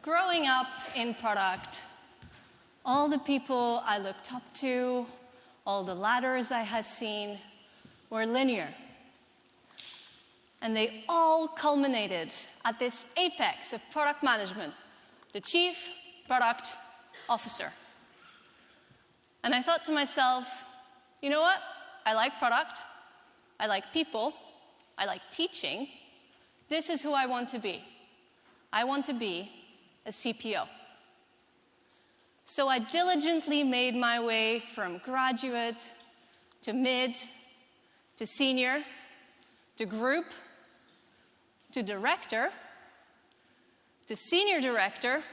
growing up in product, all the people I looked up to, all the ladders I had seen were linear. And they all culminated at this apex of product management, the Chief Product Officer. And I thought to myself, you know what? I like product, I like people, I like teaching. This is who I want to be. I want to be a CPO. So I diligently made my way from graduate to mid to senior to group to director to senior director.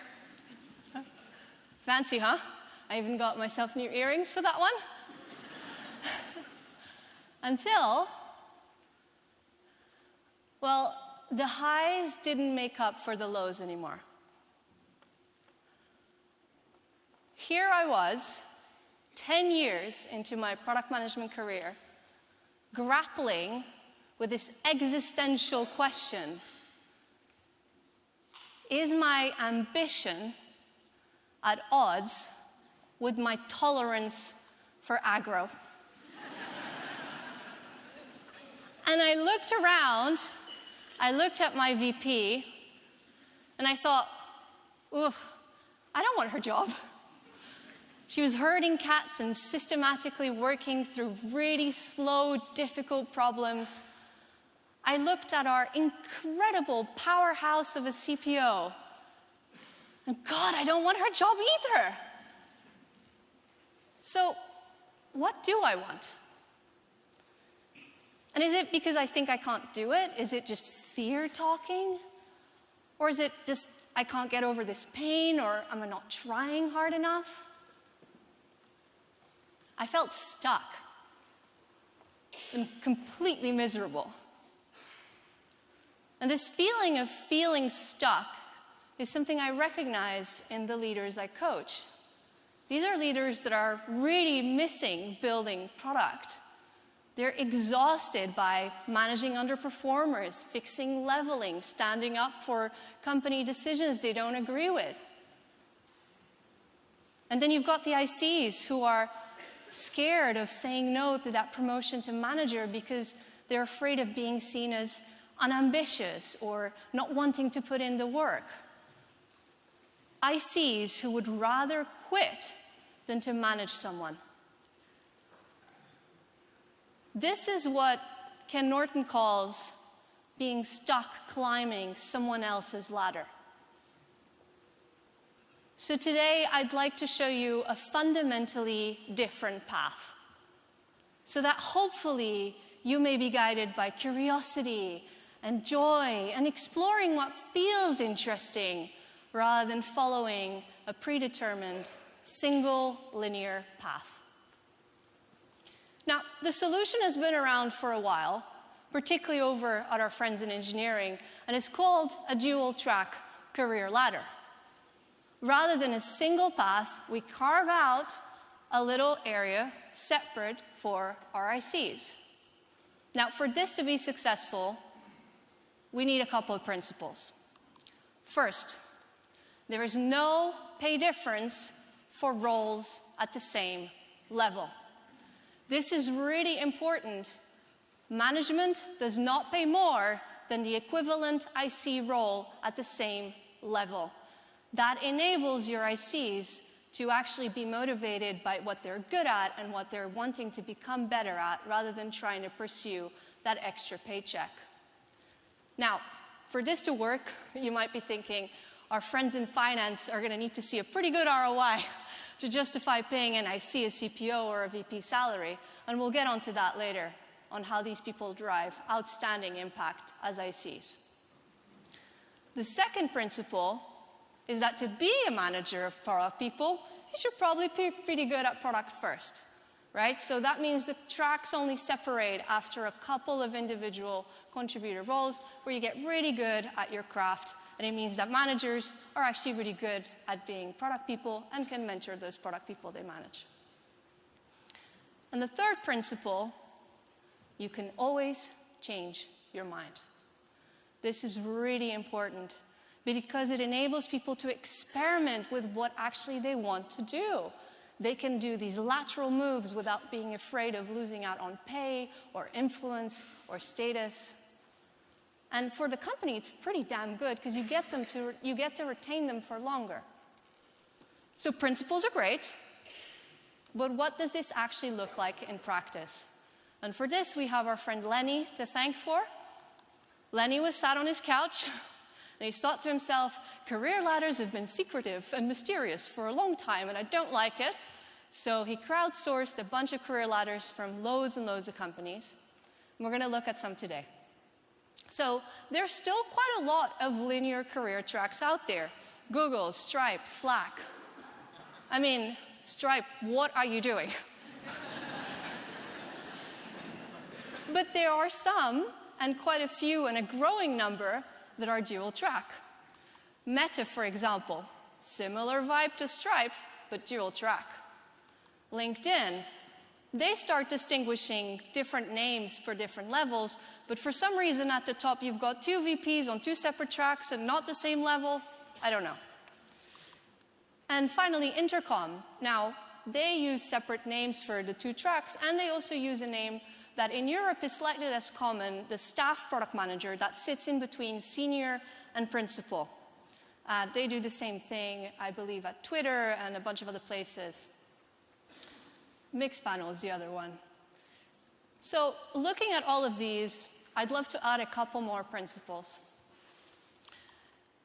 Fancy, huh? I even got myself new earrings for that one. Until, well, the highs didn't make up for the lows anymore. Here I was, 10 years into my product management career, grappling with this existential question: is my ambition at odds with my tolerance for aggro? And I looked around, I looked at my VP, and I thought, ooh, I don't want her job. She was herding cats and systematically working through really slow, difficult problems. I looked at our incredible powerhouse of a CPO, and God, I don't want her job either. So, what do I want? And is it because I think I can't do it? Is it just fear talking? Or is it just I can't get over this pain, or am I not trying hard enough? I felt stuck and completely miserable. And this feeling of feeling stuck is something I recognize in the leaders I coach. These are leaders that are really missing building product. They're exhausted by managing underperformers, fixing leveling, standing up for company decisions they don't agree with. And then you've got the ICs who are scared of saying no to that promotion to manager because they're afraid of being seen as unambitious or not wanting to put in the work. ICs who would rather quit than to manage someone. This is what Ken Norton calls being stuck climbing someone else's ladder. So today, I'd like to show you a fundamentally different path, so that hopefully you may be guided by curiosity and joy and exploring what feels interesting rather than following a predetermined, single linear path. Now, the solution has been around for a while, particularly over at our friends in engineering, and it's called a dual-track career ladder. Rather than a single path, we carve out a little area separate for our ICs. Now, for this to be successful, we need a couple of principles. First, there is no pay difference for roles at the same level. This is really important. Management does not pay more than the equivalent IC role at the same level. That enables your ICs to actually be motivated by what they're good at and what they're wanting to become better at, rather than trying to pursue that extra paycheck. Now, for this to work, you might be thinking, our friends in finance are going to need to see a pretty good ROI to justify paying an IC a CPO or a VP salary, and we'll get onto that later on how these people drive outstanding impact as ICs. The second principle is that to be a manager of product people, you should probably be pretty good at product first, right? So that means the tracks only separate after a couple of individual contributor roles where you get really good at your craft, and it means that managers are actually really good at being product people and can mentor those product people they manage. And the third principle, you can always change your mind. This is really important, because it enables people to experiment with what actually they want to do. They can do these lateral moves without being afraid of losing out on pay or influence or status. And for the company, it's pretty damn good because you get to retain them for longer. So principles are great, but what does this actually look like in practice? And for this, we have our friend Lenny to thank for. Lenny was sat on his couch, and he thought to himself, career ladders have been secretive and mysterious for a long time, and I don't like it. So he crowdsourced a bunch of career ladders from loads and loads of companies. And we're going to look at some today. So there's still quite a lot of linear career tracks out there. Google, Stripe, Slack. I mean, Stripe, what are you doing? But there are some, and quite a few, and a growing number, that are dual track. Meta, for example, similar vibe to Stripe, but dual track. LinkedIn, they start distinguishing different names for different levels, but for some reason at the top you've got two VPs on two separate tracks and not the same level. I don't know. And finally, Intercom. Now, they use separate names for the two tracks, and they also use a name that in Europe is slightly less common, the staff product manager that sits in between senior and principal. They do the same thing, I believe, at Twitter and a bunch of other places. Mixpanel is the other one. So looking at all of these, I'd love to add a couple more principles.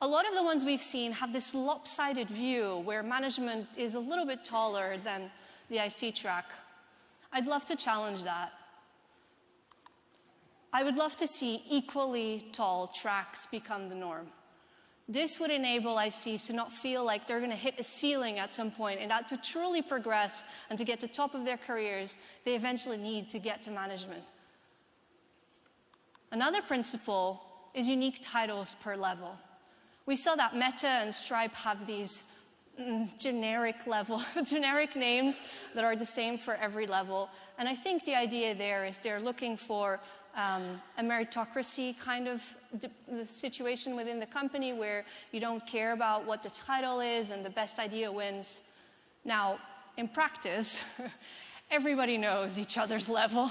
A lot of the ones we've seen have this lopsided view where management is a little bit taller than the IC track. I'd love to challenge that. I would love to see equally tall tracks become the norm. This would enable ICs to not feel like they're going to hit a ceiling at some point, and that to truly progress and to get to the top of their careers, they eventually need to get to management. Another principle is unique titles per level. We saw that Meta and Stripe have these generic names that are the same for every level. And I think the idea there is they're looking for a meritocracy kind of the situation within the company where you don't care about what the title is and the best idea wins. Now, in practice, everybody knows each other's level.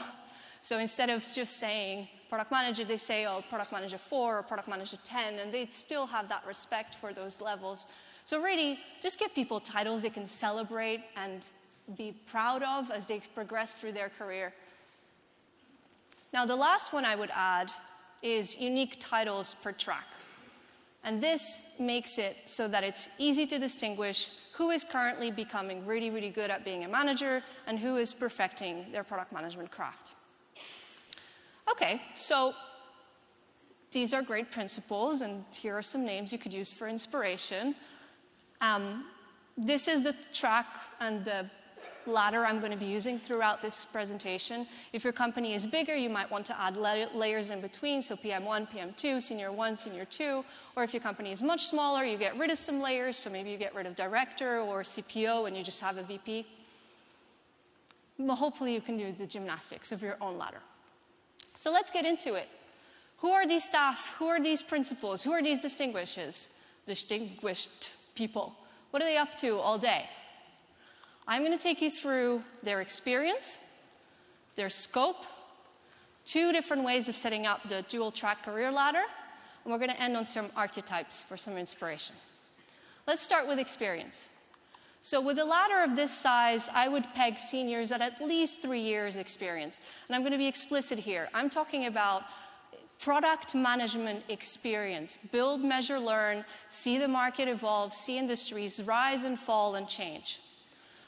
So instead of just saying product manager, they say, oh, product manager 4 or product manager 10, and they still have that respect for those levels. So really, just give people titles they can celebrate and be proud of as they progress through their career. Now, the last one I would add is unique titles per track. And this makes it so that it's easy to distinguish who is currently becoming really, really good at being a manager and who is perfecting their product management craft. Okay, so these are great principles, and here are some names you could use for inspiration. This is the track and the ladder I'm going to be using throughout this presentation. If your company is bigger, you might want to add layers in between, so PM1, PM2, Senior 1, Senior 2. Or if your company is much smaller, you get rid of some layers, so maybe you get rid of Director or CPO and you just have a VP. Well, hopefully you can do the gymnastics of your own ladder. So let's get into it. Who are these staff? Who are these principals? Who are these distinguished people? What are they up to all day? I'm going to take you through their experience, their scope, 2 different ways of setting up the dual-track career ladder, and we're going to end on some archetypes for some inspiration. Let's start with experience. So with a ladder of this size, I would peg seniors at least 3 years experience. And I'm going to be explicit here. I'm talking about product management experience. Build, measure, learn, see the market evolve, see industries rise and fall and change.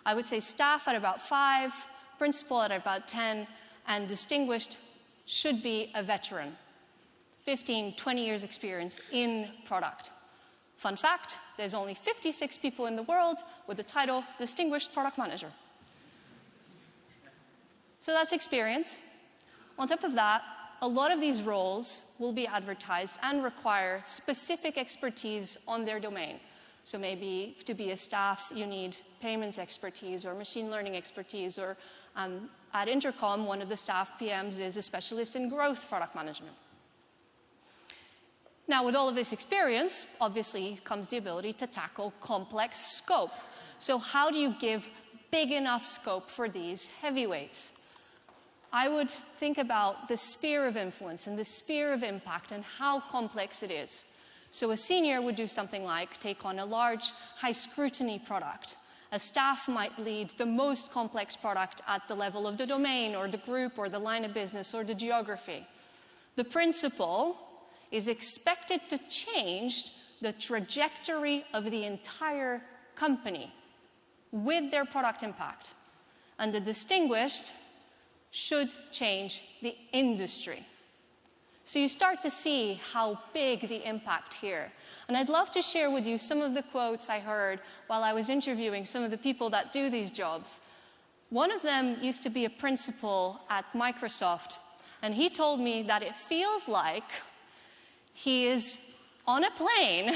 I would say staff at about 5, principal at about 10, and distinguished should be a veteran. 15, 20 years experience in product. Fun fact, there's only 56 people in the world with the title Distinguished Product Manager. So that's experience. On top of that, a lot of these roles will be advertised and require specific expertise on their domain. So maybe to be a staff, you need payments expertise or machine learning expertise, or at Intercom, one of the staff PMs is a specialist in growth product management. Now, with all of this experience, obviously comes the ability to tackle complex scope. So how do you give big enough scope for these heavyweights? I would think about the sphere of influence and the sphere of impact and how complex it is. So a senior would do something like take on a large, high-scrutiny product. A staff might lead the most complex product at the level of the domain or the group or the line of business or the geography. The principal is expected to change the trajectory of the entire company with their product impact. And the distinguished should change the industry. So you start to see how big the impact here. And I'd love to share with you some of the quotes I heard while I was interviewing some of the people that do these jobs. One of them used to be a principal at Microsoft, and he told me that it feels like he is on a plane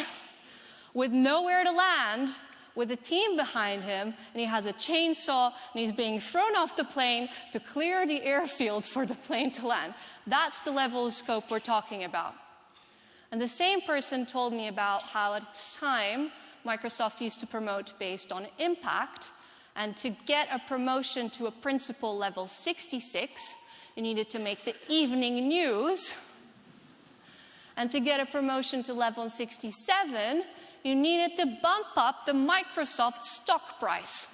with nowhere to land, with a team behind him, and he has a chainsaw, and he's being thrown off the plane to clear the airfield for the plane to land. That's the level of scope we're talking about. And the same person told me about how at the time, Microsoft used to promote based on impact, and to get a promotion to a principal level 66, you needed to make the evening news. And to get a promotion to level 67, you needed to bump up the Microsoft stock price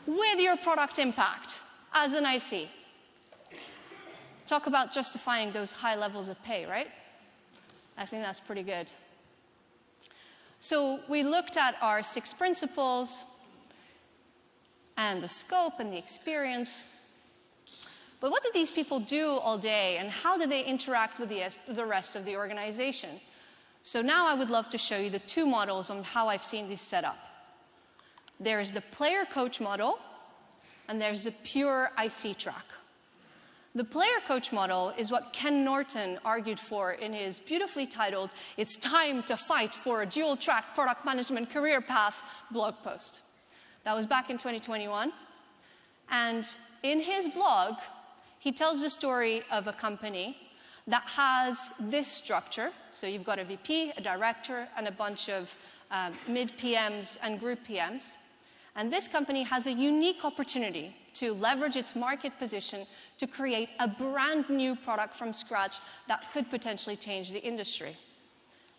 with your product impact as an IC. Talk about justifying those high levels of pay, right? I think that's pretty good. So we looked at our 6 principles and the scope and the experience. But what did these people do all day, and how did they interact with the rest of the organization? So now I would love to show you the 2 models on how I've seen this set up. There's the player-coach model, and there's the pure IC track. The player-coach model is what Ken Norton argued for in his beautifully titled "It's Time to Fight for a Dual-Track Product Management Career Path" blog post. That was back in 2021. And in his blog, he tells the story of a company that has this structure. So you've got a VP, a director, and a bunch of mid-PMs and group PMs. And this company has a unique opportunity to leverage its market position to create a brand new product from scratch that could potentially change the industry.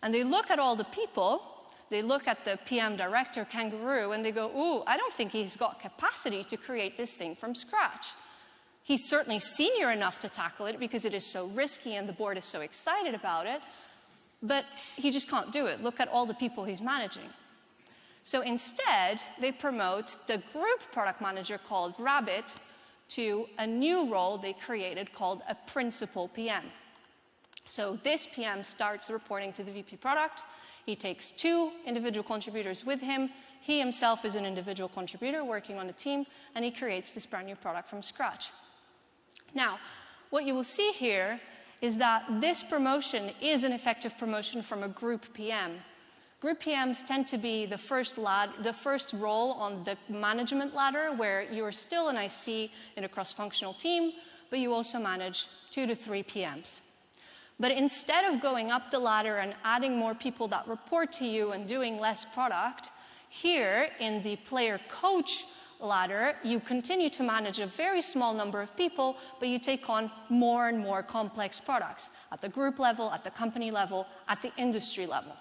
And they look at all the people, they look at the PM director, Kangaroo, and they go, ooh, I don't think he's got capacity to create this thing from scratch. He's certainly senior enough to tackle it because it is so risky and the board is so excited about it, but he just can't do it. Look at all the people he's managing. So instead, they promote the group product manager called Rabbit to a new role they created called a principal PM. So this PM starts reporting to the VP product. He takes 2 individual contributors with him. He himself is an individual contributor working on a team, and he creates this brand new product from scratch. Now, what you will see here is that this promotion is an effective promotion from a group PM. Group PMs tend to be the first role on the management ladder, where you're still an IC in a cross-functional team, but you also manage 2 to 3 PMs. But instead of going up the ladder and adding more people that report to you and doing less product, here in the player-coach ladder, you continue to manage a very small number of people, but you take on more and more complex products at the group level, at the company level, at the industry level.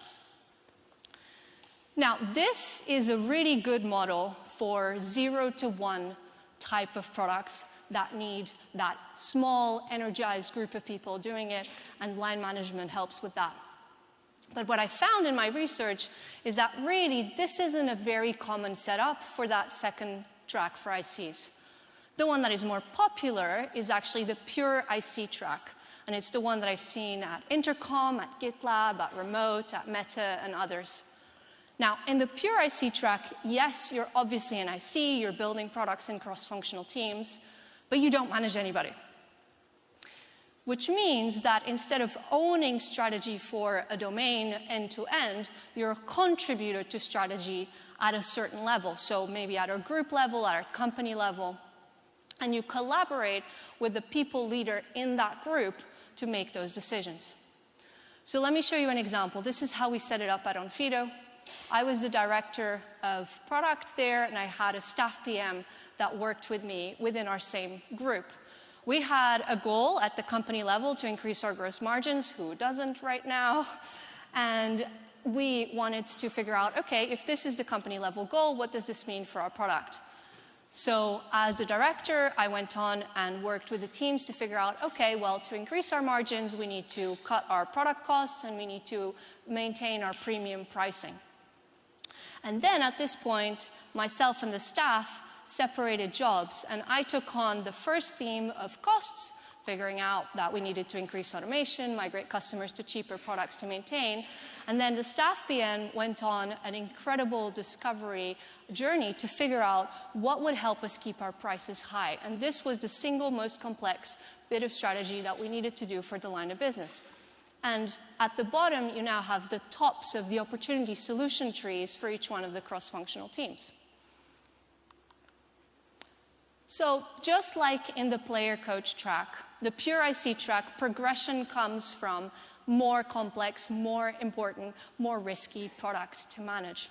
Now, this is a really good model for 0 to 1 type of products that need that small, energized group of people doing it, and line management helps with that. But what I found in my research is that really this isn't a very common setup for that second track for ICs. The one that is more popular is actually the pure IC track, and it's the one that I've seen at Intercom, at GitLab, at Remote, at Meta, and others. Now, in the pure IC track, yes, you're obviously an IC, you're building products in cross-functional teams, but you don't manage anybody. Which means that instead of owning strategy for a domain end-to-end, you're a contributor to strategy at a certain level. So maybe at a group level, at a company level, and you collaborate with the people leader in that group to make those decisions. So let me show you an example. This is how we set it up at Onfido. I was the director of product there, and I had a staff PM that worked with me within our same group. We had a goal at the company level to increase our gross margins. Who doesn't right now? And we wanted to figure out, okay, if this is the company level goal, what does this mean for our product? So as the director, I went on and worked with the teams to figure out, okay, well, to increase our margins, we need to cut our product costs and we need to maintain our premium pricing. And then at this point, myself and the staff separated jobs, and I took on the first theme of costs, figuring out that we needed to increase automation, migrate customers to cheaper products to maintain. And then the staff PM went on an incredible discovery journey to figure out what would help us keep our prices high. And this was the single most complex bit of strategy that we needed to do for the line of business. And at the bottom, you now have the tops of the opportunity solution trees for each one of the cross-functional teams. So just like in the player coach track, the pure IC track, progression comes from more complex, more important, more risky products to manage.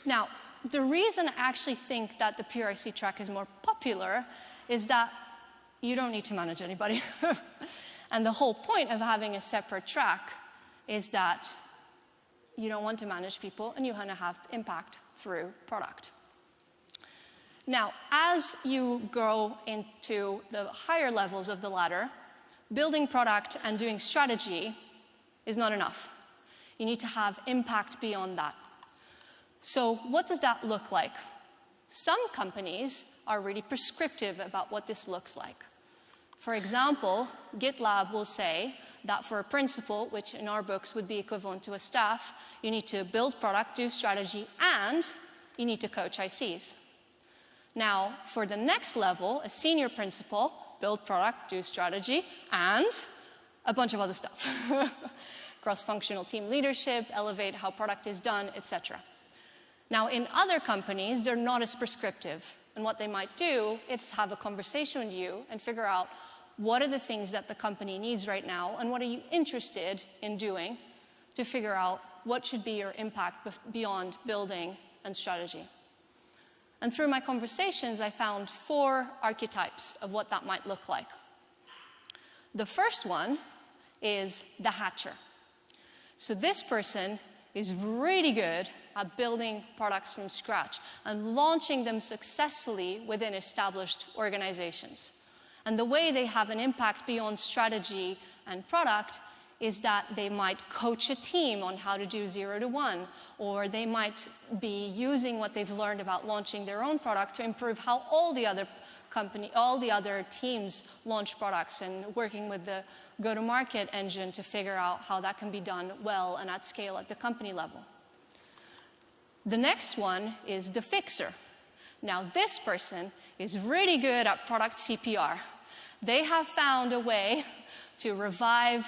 Now, the reason I actually think that the pure IC track is more popular is that you don't need to manage anybody. And the whole point of having a separate track is that you don't want to manage people and you want to have impact through product. Now, as you grow into the higher levels of the ladder, building product and doing strategy is not enough. You need to have impact beyond that. So what does that look like? Some companies are really prescriptive about what this looks like. For example, GitLab will say that for a principal, which in our books would be equivalent to a staff, you need to build product, do strategy, and you need to coach ICs. Now, for the next level, a senior principal, build product, do strategy, and a bunch of other stuff. Cross-functional team leadership, elevate how product is done, etc. Now, in other companies, they're not as prescriptive. And what they might do is have a conversation with you and figure out what are the things that the company needs right now and what are you interested in doing to figure out what should be your impact beyond building and strategy. And through my conversations, I found 4 archetypes of what that might look like. The first one is the hatcher. So this person is really good at building products from scratch and launching them successfully within established organizations. And the way they have an impact beyond strategy and product is that they might coach a team on how to do 0 to 1, or they might be using what they've learned about launching their own product to improve how all the other teams launch products, and working with the go-to-market engine to figure out how that can be done well and at scale at the company level. The next one is the fixer. Now, this person is really good at product CPR. They have found a way to revive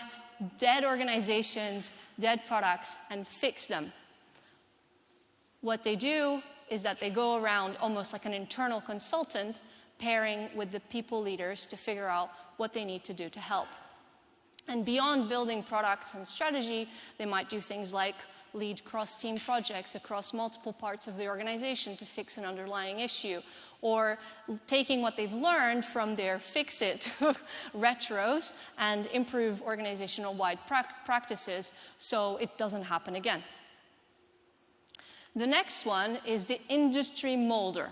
dead organizations, dead products, and fix them. What they do is that they go around almost like an internal consultant, pairing with the people leaders to figure out what they need to do to help. And beyond building products and strategy, they might do things like lead cross-team projects across multiple parts of the organization to fix an underlying issue, or taking what they've learned from their fix-it retros and improve organizational-wide practices so it doesn't happen again. The next one is the industry molder.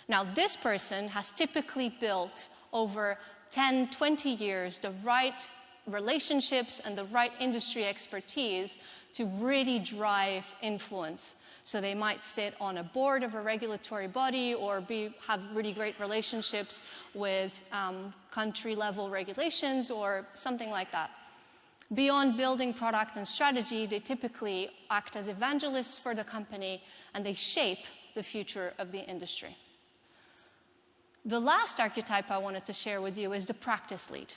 Now, this person has typically built over 10, 20 years the right relationships and the right industry expertise to really drive influence. So they might sit on a board of a regulatory body or have really great relationships with country-level regulations or something like that. Beyond building product and strategy, they typically act as evangelists for the company, and they shape the future of the industry. The last archetype I wanted to share with you is the practice lead.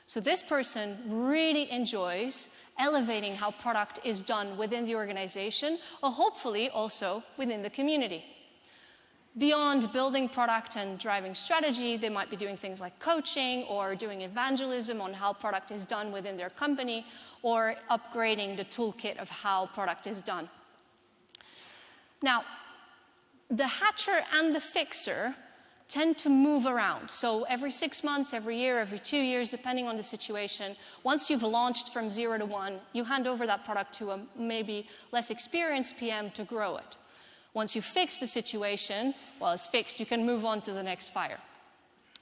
So this person really enjoys elevating how product is done within the organization, or hopefully also within the community. Beyond building product and driving strategy, they might be doing things like coaching or doing evangelism on how product is done within their company, or upgrading the toolkit of how product is done. Now, the hatcher and the fixer tend to move around. So every 6 months, every year, every 2 years, depending on the situation, once you've launched from 0 to 1, you hand over that product to a maybe less experienced PM to grow it. Once you've fixed the situation, well, it's fixed, you can move on to the next fire.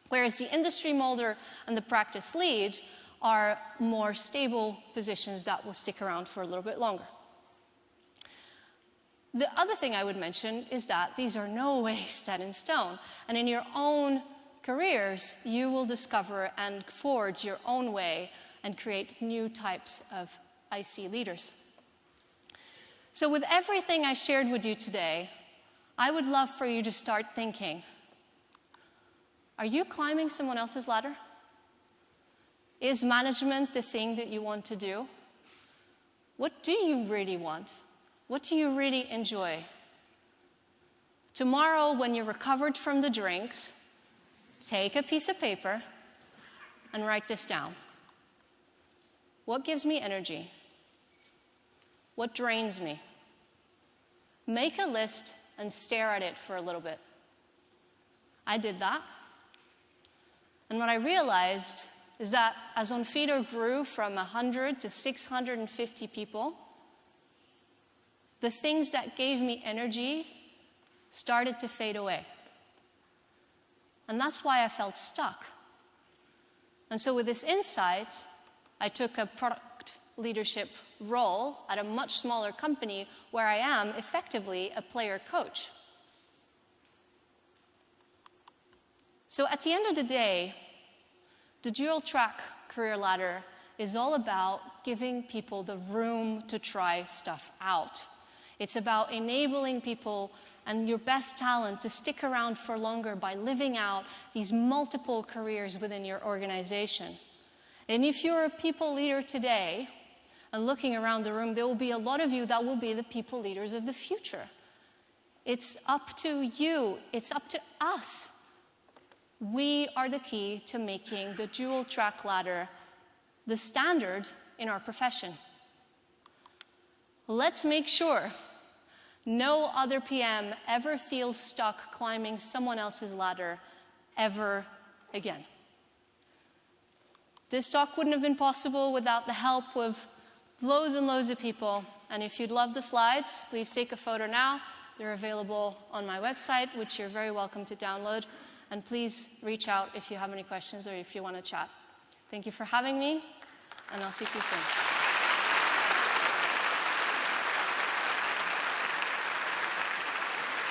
Whereas the industry molder and the practice lead are more stable positions that will stick around for a little bit longer. The other thing I would mention is that these are no way set in stone. And in your own careers, you will discover and forge your own way and create new types of IC leaders. So with everything I shared with you today, I would love for you to start thinking, are you climbing someone else's ladder? Is management the thing that you want to do? What do you really want? What do you really enjoy? Tomorrow, when you're recovered from the drinks, take a piece of paper and write this down. What gives me energy? What drains me? Make a list and stare at it for a little bit. I did that. And what I realized is that as Onfido grew from 100 to 650 people, the things that gave me energy started to fade away. And that's why I felt stuck. And so with this insight, I took a product leadership role at a much smaller company where I am effectively a player coach. So at the end of the day, the Dualtrack career ladder is all about giving people the room to try stuff out. It's about enabling people and your best talent to stick around for longer by living out these multiple careers within your organization. And if you're a people leader today, and looking around the room, there will be a lot of you that will be the people leaders of the future. It's up to you. It's up to us. We are the key to making the Dualtrack ladder the standard in our profession. Let's make sure no other PM ever feels stuck climbing someone else's ladder ever again. This talk wouldn't have been possible without the help of loads and loads of people. And if you'd love the slides, please take a photo now. They're available on my website, which you're very welcome to download. And please reach out if you have any questions or if you want to chat. Thank you for having me, and I'll speak to you soon.